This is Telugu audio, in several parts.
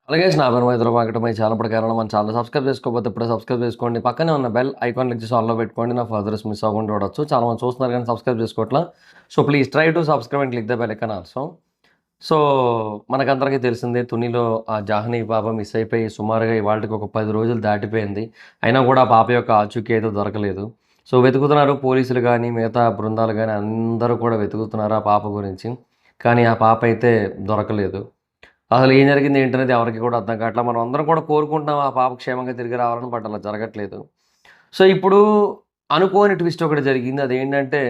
అలాగే నా పేరు మైత్రి పాకటమై చాలా ప్రకారం మన ఛానల్ సబ్స్క్రైబ్ చేసుకోకపోతే ఇప్పుడే సబ్స్క్రైబ్ చేసుకోండి. పక్కనే ఉన్న బెల్ ఐకాన్ క్లిక్ చేసి ఆన్లో పెట్టుకోండి. నా ఫర్దర్స్ మిస్ అవ్వకుండా చూడొచ్చు. చాలా మంది చూస్తున్నారు కానీ సబ్స్క్రైబ్ చేసుకోవట్లా. So please try to subscribe and click the bell icon also. So మనకందరికీ తెలిసిందే తునిలో ఆ జాహ్నవి పాప మిస్ అయిపోయి సుమారుగా ఇవాళకి ఒక 10 రోజులు దాటిపోయింది. అయినా కూడా ఆ పాప యొక్క ఆచూకీ అయితే దొరకలేదు. సో వెతుకుతున్నారు పోలీసులు కానీ మిగతా బృందాలు కానీ అందరూ కూడా వెతుకుతున్నారు ఆ పాప గురించి. కానీ ఆ పాప అయితే దొరకలేదు. అసలు ఏం జరిగింది ఏంటనేది ఎవరికీ కూడా అర్థం కావట్లా. మనం అందరం కూడా కోరుకుంటున్నాం ఆ పాప క్షేమంగా తిరిగి రావాలని. బట్ అలా జరగట్లేదు. సో ఇప్పుడు అనుకోని ట్విస్ట్ ఒకటి జరిగింది. అదేంటంటే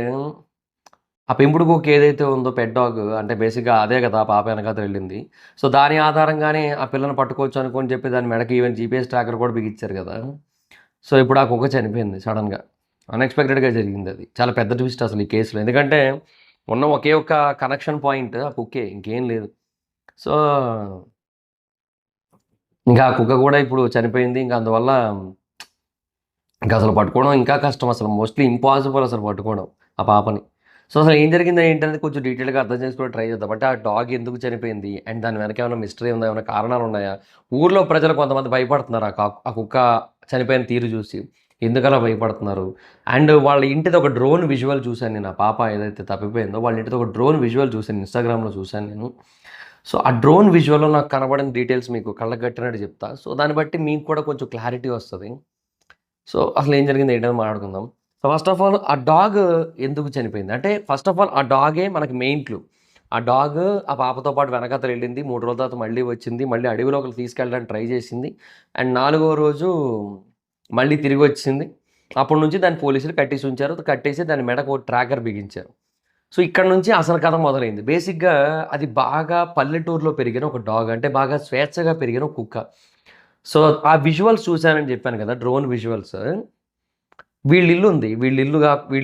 ఆ పెంపుడు కుక్క ఏదైతే ఉందో పెట్ డాగ్ అంటే బేసిక్‌గా అదే కదా! ఆ పాప వెనకాతల వెళ్ళింది. సో దాని ఆధారంగానే ఆ పిల్లని పట్టుకోవచ్చు అనుకోని చెప్పి దాని మెడకి ఈవెన్ జీపీఎస్ ట్రాకర్ కూడా బిగించారు కదా! సో ఇప్పుడు ఆ కుక్క చనిపోయింది సడెన్‌గా. అన్‌ఎక్స్‌పెక్టెడ్‌గా జరిగిందది. చాలా పెద్ద ట్విస్ట్ అసలు ఈ కేస్‌లో. ఎందుకంటే ఉన్న ఒకే ఒక్క కనెక్షన్ పాయింట్ ఆ కుక్కే. ఇంకేం లేదు. సో ఇంకా ఆ కుక్క కూడా ఇప్పుడు చనిపోయింది. ఇంక అందువల్ల అసలు పట్టుకోవడం ఇంకా కష్టం అసలు. మోస్ట్‌లీ ఇంపాసిబుల్ అసలు పట్టుకోవడం ఆ పాపని. సో అసలు ఏం జరిగింది ఏంటనేది కొంచెం డీటెయిల్‌గా అర్థం చేసుకోవడానికి ట్రై చేద్దాం. అంటే ఆ డాగ్ ఎందుకు చనిపోయింది? అండ్ దాని వెనక ఏమైనా మిస్టరీ ఉందా? ఏమైనా కారణాలున్నాయా? ఊర్లో ప్రజలు కొంతమంది భయపడుతున్నారు ఆ కుక్క చనిపోయిన తీరు చూసి. ఎందుకలా భయపడుతున్నారు? అండ్ వాళ్ళ ఇంటిది ఒక డ్రోన్ విజువల్ చూశాను నేను. ఆ పాప ఏదైతే తప్పిపోయిందో వాళ్ళ ఇంటిది ఒక డ్రోన్ విజువల్ చూశాను. ఇన్‌స్టాగ్రామ్‌లో చూశాను నేను. సో ఆ డ్రోన్ విజువల్‌లో నాకు కనబడిన డీటెయిల్స్ మీకు కళ్ళకు కట్టినట్టు చెప్తా. సో దాన్ని బట్టి మీకు కూడా కొంచెం క్లారిటీ వస్తది. సో అసలేం జరిగింది ఏంటని మాట్లాడుకుందాం. సో ఫస్ట్ ఆఫ్ ఆల్ ఆ డాగ్ ఎందుకు చనిపోయింది? అంటే ఫస్ట్ ఆఫ్ ఆల్ ఆ డాగే మనకి మెయిన్ క్లూ. ఆ డాగ్ ఆ పాపతో పాటు వెనకాతల వెళ్ళింది. 3 రోజుల తర్వాత మళ్ళీ వచ్చింది. మళ్ళీ అడవిలోకి తీసుకెళ్ళడానికి ట్రై చేసింది. అండ్ నాలుగో రోజు మళ్ళీ తిరిగొచ్చేసింది. అప్పటి నుంచి దాన్ని పోలీసులు కట్టేసి ఉంచారు. కట్టేసి దాని మెడకు ఓ ట్రాకర్ బిగించారు. సో ఇక్కడ నుంచి అసలు కథ మొదలైంది. బేసిక్‌గా అది బాగా పల్లెటూరులో పెరిగిన ఒక డాగ్. అంటే బాగా స్వేచ్ఛగా పెరిగిన ఒక కుక్క. సో ఆ విజువల్స్ చూసానని చెప్పాను కదా! Drone visuals. వీళ్ళ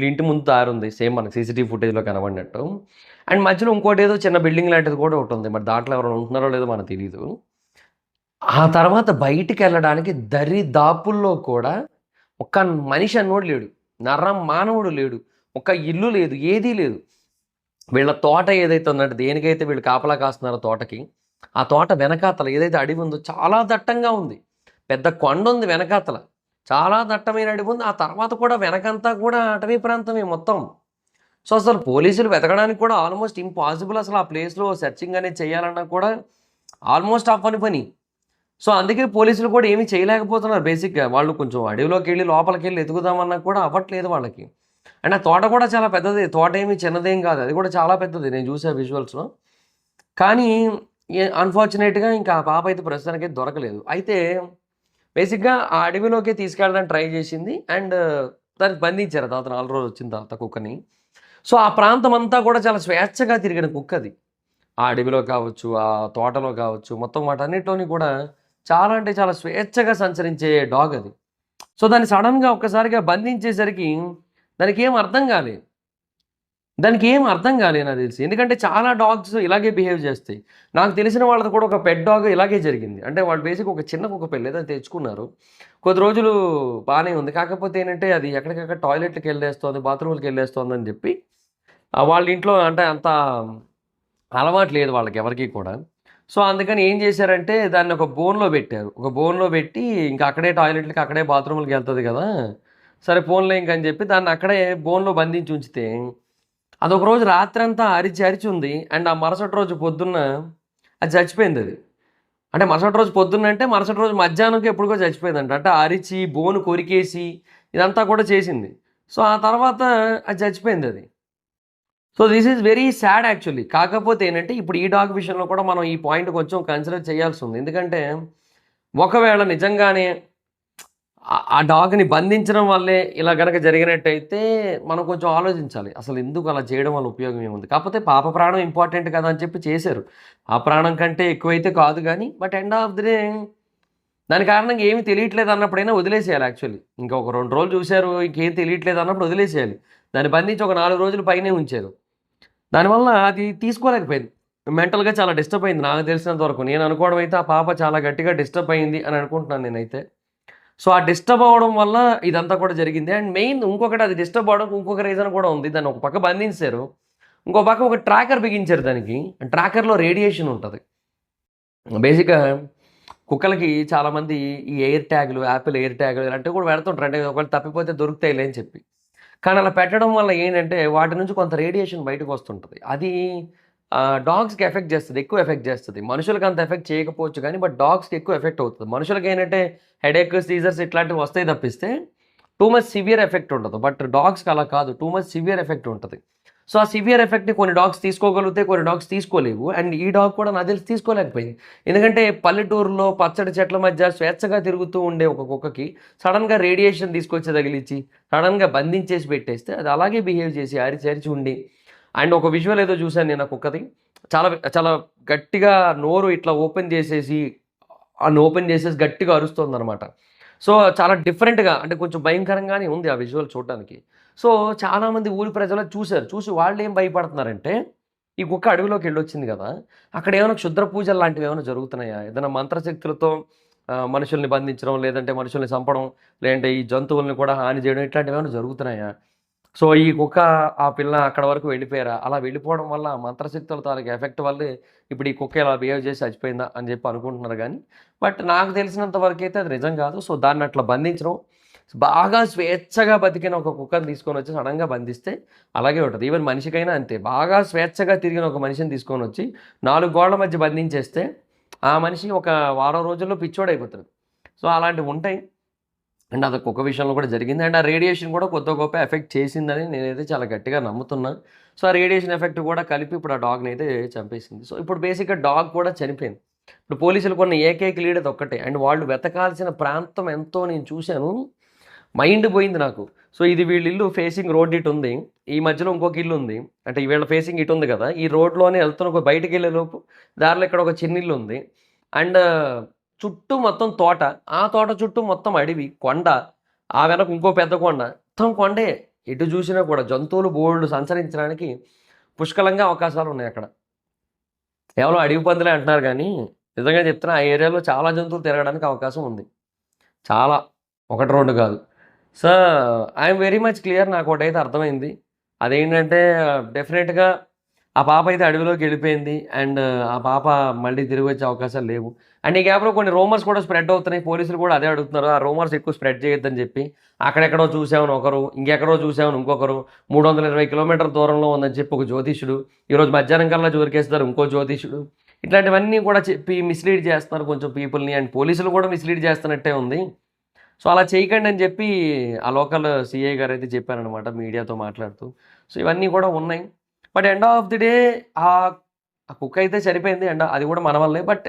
ఇంటి ముందు దారుంది. సేమ్ మనకి సీసీటీవీ ఫుటేజ్‌లో కనబడినట్టు. అండ్ మధ్యలో ఇంకోటేదో చిన్న బిల్డింగ్ లాంటిది కూడా ఒకటుంది. మరి దాంట్లో ఎవరైనా ఉంటున్నారో లేదో మనకు తెలీదు. ఆ తర్వాత బయటికెళ్ళడానికి దరిదాపుల్లో కూడా ఒక్క మనిషి అన్నోడు లేడు. మానవుడు లేడు. ఒక్క ఇల్లు లేదు. ఏదీ లేదు. వీళ్ళ తోట ఏదైతే ఉందంటే దేనికైతే వీళ్ళు కాపలా కాస్తున్నారో తోటకి, ఆ తోట వెనకాతల ఏదైతే అడవి ఉందో చాలా దట్టంగా ఉంది. పెద్ద కొండుంది వెనకాతల. చాలా దట్టమైన అడవి ఉంది. ఆ తర్వాత కూడా వెనకంతా కూడా అటవీ ప్రాంతమే మొత్తం. సో, అసలు పోలీసులు వెతకడానికి కూడా ఆల్మోస్ట్ ఇంపాసిబుల్ అసలు ఆ ప్లేస్‌లో సెర్చింగ్ అనేది చేయాలన్నా కూడా ఆల్మోస్ట్ అవ్వని పని. సో, అందుకే పోలీసులు కూడా ఏమి చేయలేకపోతున్నారు బేసిక్‌గా. వాళ్ళు కొంచెం అడవిలోకెళ్ళి లోపలికెళ్ళి ఎతుకుదామన్నా కూడా అవ్వట్లేదు వాళ్ళకి. అండ్ ఆ తోట కూడా చాలా పెద్దది. తోట ఏమి చిన్నదేం కాదు. అది కూడా చాలా పెద్దది. నేను చూసా విజువల్స్‌లో. కానీ అన్‌ఫార్చునేట్‌గా ఇంకా ఆ పాప అయితే ప్రస్తుతానికైతే దొరకలేదు. అయితే బేసిక్‌గా ఆ అడవిలోకి తీసుకెళ్ళడానికి ట్రై చేసింది. అండ్ దాన్ని బంధించారు. తర్వాత 4 రోజులు వచ్చిన తర్వాత కుక్కని. సో, ఆ ప్రాంతం అంతా కూడా చాలా స్వేచ్ఛగా తిరిగిన కుక్కది. ఆ అడవిలో కావచ్చు, ఆ తోటలో కావచ్చు, మొత్తం వాటన్నిటిలోని కూడా చాలా అంటే చాలా స్వేచ్ఛగా సంచరించే డాగ్ అది. సో, దాన్ని సడెన్‌గా ఒక్కసారిగా బంధించేసరికి దానికేం అర్థం కాలేదు. దానికేం అర్థం కాలే నాకు తెలిసి. ఎందుకంటే చాలా డాగ్స్ ఇలాగే బిహేవ్ చేస్తాయి. నాకు తెలిసిన వాళ్ళది కూడా ఒక పెట్ డాగ్ ఇలాగే జరిగింది. అంటే వాళ్ళు బేసిక్‌గా ఒక చిన్న కుక్క పిల్ల ఏదో తెచ్చుకున్నారు. కొద్ది రోజులు బానే ఉంది. కాకపోతే ఏంటంటే అది ఎక్కడికక్కడ టాయిలెట్‌లకెళ్ళేస్తోంది, బాత్రూమ్‌లకెళ్ళేస్తోందని చెప్పి వాళ్ళ ఇంట్లో అంటే అంత అలవాటు లేదు వాళ్ళకెవరికీ కూడా. సో, అందుకని ఏం చేశారంటే దాన్ని ఒక బోన్‌లో పెట్టారు. ఒక బోన్‌లో పెట్టి ఇంక అక్కడే టాయిలెట్‌లకి, అక్కడే బాత్రూమ్‌లకెళ్తది కదా! సరే పోన్లే ఇంకని చెప్పి దాన్ని అక్కడే బోన్‌లో బంధించి ఉంచితే అదొక రోజు రాత్రంతా అరిచి అరిచి ఉంది. అండ్ ఆ మరుసటి రోజు పొద్దున్న అది చచ్చిపోయిందది. అంటే మరుసటి రోజు పొద్దున్నంటే మరుసటి రోజు మధ్యాహ్నంకి ఎప్పుడుకో చచ్చిపోయిందంట. అంటే అరిచి, బోను కొరికేసి ఇదంతా కూడా చేసింది. సో, ఆ తర్వాత అది చచ్చిపోయిందది. So, this is very sad actually. కాకపోతే ఏంటంటే ఇప్పుడు ఈ డాగ్ విషయంలో కూడా మనం ఈ పాయింట్ కొంచెం కన్సిడర్ చేయాల్సుంది. ఎందుకంటే ఒకవేళ నిజంగానే ఆ డాగ్‌ని బంధించడం వల్లే ఇలా గనక జరిగినట్టయితే మనం కొంచెం ఆలోచించాలి. అసలు ఎందుకు అలా చేయడం వల్ల ఉపయోగం ఏముంది? కాకపోతే పాప ప్రాణం ఇంపార్టెంట్ కదా! అని చెప్పి చేశారు. ఆ ప్రాణం కంటే ఎక్కువైతే కాదు గానీ, but end of the day దాని కారణంగా ఏమి తెలియట్లేదు అన్నప్పుడైనా వదిలేసేయాలి యాక్చువల్లీ. ఇంకా ఒక 2 రోజులు చూసారు ఇంకేం తెలియట్లేదు అన్నప్పుడు వదిలేసేయాలి. దాన్ని బంధించి ఒక 4 రోజులు పైనే ఉంచారు. దానివల్ల అది తీసుకోలేకపోయింది. మెంటల్‌గా చాలా డిస్టర్బ్ అయింది నాకు తెలిసినంత వరకు. నేను అనుకోవడం అయితే ఆ పాప చాలా గట్టిగా డిస్టర్బ్ అయింది అని అనుకుంటున్నాను నేనైతే. సో, ఆ డిస్టర్బ్ అవ్వడం వల్ల ఇదంతా కూడా జరిగింది. అండ్ మెయిన్ ఇంకొకటి అది డిస్టర్బ్ అవ్వడానికి ఇంకొక రీజన్ కూడా ఉంది. దాన్ని ఒక పక్క బంధించారు. ఇంకో పక్క ఒక ట్రాకర్ బిగించారు దానికి. ట్రాకర్‌లో రేడియేషన్ ఉంటది. బేసిక్‌గా కుక్కలకి చాలామంది ఈ ఎయిర్ ట్యాగ్‌లు, యాపిల్ ఎయిర్ ట్యాగ్‌లు ఇలాంటివి కూడా పెడుతుంటారు. అంటే ఒకవేళ తప్పిపోతే దొరుకుతాయిలే అని చెప్పి. కానీ అలా పెట్టడం వల్ల ఏంటంటే వాటి నుంచి కొంత రేడియేషన్ బయటకొస్తుంటది. అది డాగ్స్‌కి ఎఫెక్ట్ చేస్తది. ఎక్కువ ఎఫెక్ట్ చేస్తది. మనుషులకి అంత ఎఫెక్ట్ చేయకపోవచ్చు గానీ, బట్ డాగ్స్‌కి ఎక్కువ ఎఫెక్ట్ అవుతది. మనుషులకేంటంటే హెడేక్, సీజర్స్ ఇట్లాంటివి వస్తాయి తప్పిస్తే టూ మచ్ సివియర్ ఎఫెక్ట్ ఉండదు. బట్ డాగ్స్‌కి అలా కాదు. టూ మచ్ సివియర్ ఎఫెక్ట్ ఉంటది. సో, ఆ సివియర్ ఎఫెక్ట్‌ని కొన్ని డాగ్స్ తీసుకోగలుగుతాయి. కొన్ని డాగ్స్ తీసుకోలేవు. అండ్ ఈ డాగ్ కూడా నాకు తెలిసి తీసుకోలేకపోయింది. ఎందుకంటే పల్లెటూరులో పచ్చడి చెట్ల మధ్య స్వేచ్ఛగా తిరుగుతూ ఉండే ఒక కుక్కకి సడెన్‌గా రేడియేషన్ తీసుకొచ్చి తగిలిచ్చి, సడెన్‌గా బంధించేసి పెట్టేస్తే అది అలాగే బిహేవ్ చేసి అరిచి అరిచి ఉండి అండ్ ఒక విజువల్ ఏదో చూసాను నేను ఆ కుక్కది. చాలా చాలా గట్టిగా నోరు ఇట్లా ఓపెన్ చేసేసి గట్టిగా అరుస్తోందనమాట. సో, చాలా డిఫరెంట్‌గా అంటే కొంచెం భయంకరంగానే ఉంది ఆ విజువల్ చూడటానికి. సో, చాలామంది ఊరి ప్రజలు చూసారు. చూసి వాళ్ళేం భయపడుతున్నారంటే, ఈ కుక్క అడవిలోకెళ్ళొచ్చింది గదా! అక్కడేమైనా క్షుద్ర పూజలు లాంటివేమైనా జరుగుతున్నాయా? ఏదైనా మంత్రశక్తులతో మనుషుల్ని బంధించడం, లేదంటే మనుషుల్ని చంపడం, లేదంటే ఈ జంతువుల్ని కూడా హాని జేయడం ఇట్లాంటివేమైనా జరుగుతున్నాయా? సో, ఈ కుక్క ఆ పిల్ల అక్కడి వరకు వెళ్ళిపోయారా? అలా వెళ్ళిపోవడం వల్ల మంత్రశక్తుల తాలూకు ఎఫెక్ట్ వల్లే ఇప్పుడు ఈ కుక్క ఇలా బిహేవ్ చేసి చచ్చిపోయిందా అని చెప్పి అనుకుంటున్నారు గానీ, బట్ నాకు తెలిసినంత వరకైతే అది నిజం కాదు. సో, దాన్ని అట్లా బంధించడం బాగా స్వేచ్ఛగా బతికిన ఒక కుక్కని తీసుకొనొచ్చి సడెన్‌గా బంధిస్తే అలాగే ఉంటది. ఈవెన్ మనిషికైనా అంతే. బాగా స్వేచ్ఛగా తిరిగిన ఒక మనిషిని తీసుకొనొచ్చి 4 గోడల మధ్య బంధించేస్తే ఆ మనిషి ఒక వారం రోజుల్లో పిచ్చోడైపోతాడు. సో, అలాంటివుంటాయి. అండ్ అది కుక్క విషయంలో కూడా జరిగింది. అండ్ ఆ రేడియేషన్ కూడా కొద్దో గొప్పో ఎఫెక్ట్ చేసిందని నేనైతే చాలా గట్టిగా నమ్ముతున్నా. సో, ఆ రేడియేషన్ ఎఫెక్ట్ కూడా కలిపి ఇప్పుడు ఆ డాగ్‌నైతే చంపేసింది. సో, ఇప్పుడు బేసిక్‌గా డాగ్ కూడా చనిపోయింది. ఇప్పుడు పోలీసులు కొన్న ఏకైక లీడ్ అదొక్కటే. అండ్ వాళ్ళు వెతకాల్సిన ప్రాంతం ఎంతో నేను చూసాను. మైండ్ పోయింది నాకు. సో, ఇది వీళ్ళ ఇల్లు ఫేసింగ్ రోడ్ ఇటుంది. ఈ మధ్యలో ఇంకొక ఇల్లుంది. అంటే వీళ్ళ ఫేసింగ్ ఇటుంది గదా! ఈ రోడ్‌లోనే ఎళ్తున్న బయటికెళ్ళే లోపు దారిలో ఇక్కడ ఒక చిన్న ఇల్లుంది. అండ్ చుట్టూ మొత్తం తోట. ఆ తోట చుట్టూ మొత్తం అడవి, కొండ. ఆ వెనక ఇంకో పెద్ద కొండ. మొత్తం కొండే. ఎటు చూసినా కూడా జంతువులు బోలెడు సంచరించడానికి పుష్కలంగా అవకాశాలున్నాయక్కడ. కేవలం అడవి పందులే అంటున్నారు గానీ, నిజంగా చెప్తున్నా ఆ ఏరియాలో చాలా జంతువులు తిరగడానికి అవకాశం ఉంది. చాలా. 1, 2 కాదు. So, I'm very much clear నాకోటైతే అర్థమైంది. అదేంటంటే డెఫినెట్‌గా ఆ పాప అయితే అడవిలోకెళ్ళిపోయింది. అండ్ ఆ పాప మళ్ళీ తిరిగొచ్చే అవకాశాలు లేవు. అండ్ ఈ గ్యాప్‌లో కొన్ని రూమర్స్ కూడా స్ప్రెడ్ అవుతున్నాయి. పోలీసులు కూడా అదే అడుగుతున్నారు. ఆ రూమర్స్ ఎక్కువ స్ప్రెడ్ చేయొద్దని చెప్పి. అక్కడెక్కడో చూసామని ఒకరు, ఇంకెక్కడో చూసామని ఇంకొకరు, 320 కిలోమీటర్ల దూరంలో ఉందని చెప్పి ఒక జ్యోతిష్యుడు, ఈరోజు మధ్యాహ్నం కల్లా దొరికేస్తారు ఇంకో జ్యోతిష్యుడు. ఇట్లాంటివన్నీ కూడా చెప్పి మిస్‌లీడ్ చేస్తున్నారు కొంచెం పీపుల్‌ని. అండ్ పోలీసులు కూడా మిస్‌లీడ్ చేస్తున్నట్టే ఉంది. సో, అలా చేయకండి అని చెప్పి ఆ లోకల్ సీఐ గారైతే చెప్పారనమాట మీడియాతో మాట్లాడుతూ. సో, ఇవన్నీ కూడా ఉన్నాయి. But end of the day ఆహ్, ఆ కుక్క అయితే చనిపోయింది. అండ్ అది కూడా మన వల్లే. బట్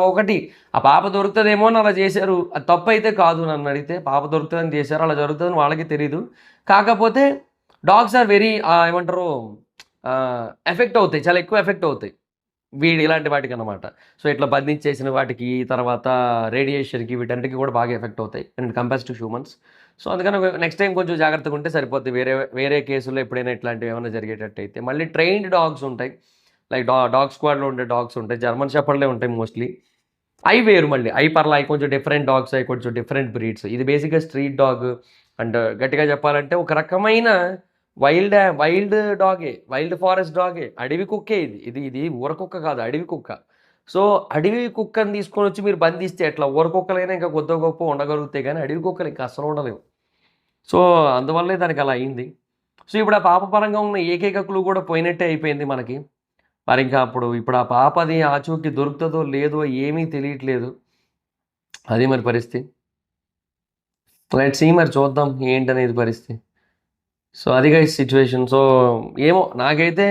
ఒకటి ఆ పాప దొరుకుతదేమో అని అలా చేశారు. అది తప్పైతే కాదు నన్నడిగితే. పాప దొరుకుతదని చేశారు. అలా జరుగుతదని వాళ్ళకి తెలీదు. కాకపోతే డాగ్స్ ఆర్ వెరీ ఏమంటారు ఎఫెక్ట్ అవుతాయి. చాలా ఎక్కువ ఎఫెక్ట్ అవుతాయి. ఇలాంటి వాటికనమాట. సో, ఇట్లా బంధించేసిన వాటికి, తర్వాత రేడియేషన్‌కి వీటన్నిటికి కూడా బాగా ఎఫెక్ట్ అవుతాయి. And compares to humans. So, అందుకని నెక్స్ట్ టైమ్ కొంచెం జాగ్రత్తగుంటే సరిపోద్ది. వేరే వేరే కేసుల్లో ఎప్పుడైనా ఇట్లాంటివి ఏమైనా జరిగేటట్టయితే. మళ్ళీ ట్రైన్డ్ డాగ్స్ ఉంటాయి. లైక్ డాగ్ స్క్వాడ్‌లో ఉండే డాగ్స్ ఉంటాయి. జర్మన్ షెపర్డ్‌లే ఉంటాయి మోస్ట్‌లీ. అయి వేరు మళ్ళీ. అయి పర్లా అయి కొంచెం డిఫరెంట్ డాగ్స్. అయి కొంచెం డిఫరెంట్ బ్రీడ్స్. ఇది బేసిక్‌గా స్ట్రీట్ డాగ్. అండ్ గట్టిగా చెప్పాలంటే ఒక రకమైన వైల్డ్ డాగే. వైల్డ్ ఫారెస్ట్ డాగే. అడవి కుక్కే ఇది. ఇది ఊర కుక్క కాదు. అడవి కుక్క. సో, అడవి కుక్కని తీసుకొనొచ్చి మీరు బంధిస్తే ఎట్లా? ఊర కుక్కలైనా ఇంకా కొద్దో గొప్పో ఉండగలుగుతాయి గానీ, అడవి కుక్కలు ఇంకా అస్సలు ఉండలేవు. సో, అందువల్లే దానికలా అయింది. సో, ఇప్పుడు ఆ పాప పరంగా ఉన్న ఏకైక క్లూ కూడా పోయినట్టే అయిపోయింది మనకి. మరింకా ఇప్పుడు ఆ పాపది ఆచూకీ దొరుకుతదో లేదో ఏమీ తెలియట్లేదు. అది మరి పరిస్థితి. లెట్స్ సీ మరి చూద్దాం ఏంటనేది పరిస్థితి. సో, అది గైస్ సిట్యుయేషన్. సో, ఏమో నాకైతే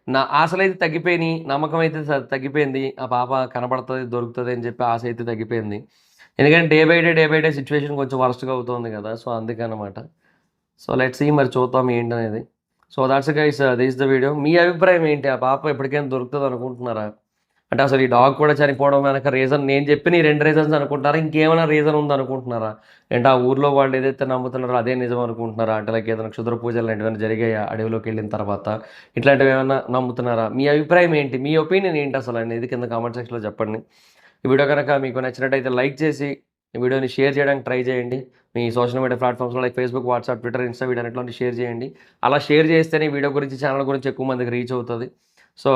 నా ఆశలైతే తగ్గిపోయినియి. నమ్మకం అయితే తగ్గిపోయింది. ఆ పాప కనపడతది, దొరుకుతది అని చెప్పి ఆశ అయితే తగ్గిపోయింది. ఎందుకంటే డే బై డే సిట్యుయేషన్ కొంచెం వరస్ట్‌గా అవుతోంది గదా! సో, అందుకనమాట. సో, లెట్స్ సీ మరి చూద్దాం ఏంటనేది. So, that's guys this the video. మీ అభిప్రాయం ఏంటి? ఆ పాప ఎప్పటికైనా దొరుకుతదనుకుంటున్నారా? అంటే అసలు ఈ డాగ్ కూడా చనిపోవడం వెనక రీజన్ నేను చెప్పిన ఈ 2 రీజన్స్ అనుకుంటారా? ఇంకేమైనా రీజన్ ఉందనుకుంటున్నారా? ఏంటి ఆ ఊర్లో వాళ్ళు ఏదైతే నమ్ముతున్నారో అదే నిజం అనుకుంటున్నారా? అంటే లైక్ ఏదైనా క్షుద్ర పూజలు లాంటివేమైనా జరిగాయా అడవిలోకెళ్ళిన తర్వాత? ఇట్లాంటివేమన్నా నమ్ముతున్నారా? మీ అభిప్రాయం ఏంటి? మీ ఒపీనియన్ ఏంటి అసలనేది కింద కామెంట్ సెక్షన్‌లో చెప్పండి. ఈ వీడియో గనక మీకు నచ్చినట్టయితే లైక్ చేసి, ఈ వీడియోని షేర్ చేయడానికి ట్రై చేయండి. మీ సోషల్ మీడియా ప్లాట్‌ఫామ్స్‌లో like Facebook, WhatsApp, Twitter, Insta వీటన్నిటిలోని షేర్ చేయండి. అలా షేర్ చేస్తేనే ఈ వీడియో గురించి, ఛానల్ గురించి ఎక్కువ మందికి రీచ్ అవుతది. సో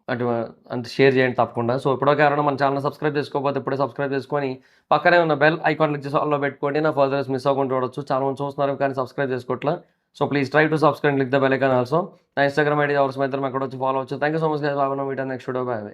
అటు అంటే షేర్ చేయండి తప్పకుండా. సో ఇప్పటివరకు ఎవరైనా మన ఛానెల్ సబ్స్క్రైబ్ చేసుకోకపోతే ఇప్పుడే సబ్స్క్రైబ్ చేసుకొని పక్కనే ఉన్న బెల్ ఐకాన్ క్లిక్ చేసి ఆల్‌లో పెట్టుకోండి. నా ఫర్దర్స్ మిస్ అవ్వకుండా చూడొచ్చు. చాలా మంది చూస్తున్నారు కానీ సబ్స్క్రైబ్ చేసుకోవట్లే. So please try to subscribe and click the bell icon also. నా ఇన్‌స్టాగ్రామ్ ఐడీ ఎవరి స్మైతరం అక్కడ వచ్చి ఫాలో అవ్వచ్చు. Thank you so much guys. Bye. Next video. By.